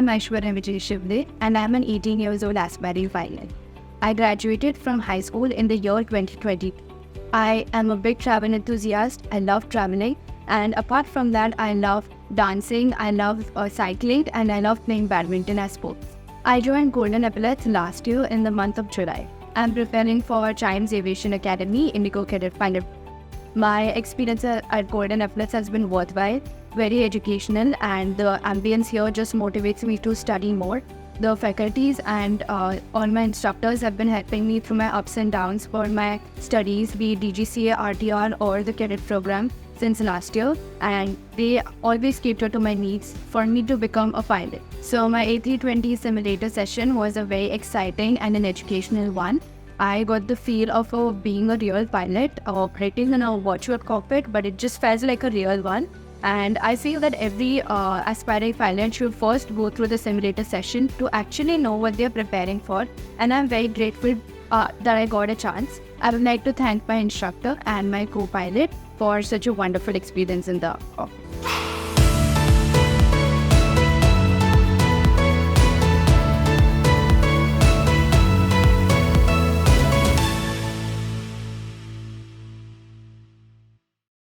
I'm Aishwarya Vijay Shivde and I'm an 18 years old aspiring pilot. I graduated from high school in the year 2020. I am a big travel enthusiast. I love traveling, and apart from that, I love dancing, I love cycling, and I love playing badminton as sports. I joined Golden Epaulettes last year in the month of July. I'm preparing for Epaulettes Aviation Academy Indigo Cadet Pilot. My experience at Golden Epaulettes has been worthwhile, very educational, and the ambience here just motivates me to study more. The faculties and all my instructors have been helping me through my ups and downs for my studies, be it DGCA, RTR, or the cadet program since last year, and they always cater to my needs for me to become a pilot. So my A320 simulator session was a very exciting and an educational one. I got the feel of being a real pilot, operating in a virtual cockpit, but it just felt like a real one. And I feel that every aspiring pilot should first go through the simulator session to actually know what they're preparing for. And I'm very grateful that I got a chance. I would like to thank my instructor and my co-pilot for such a wonderful experience in the cockpit.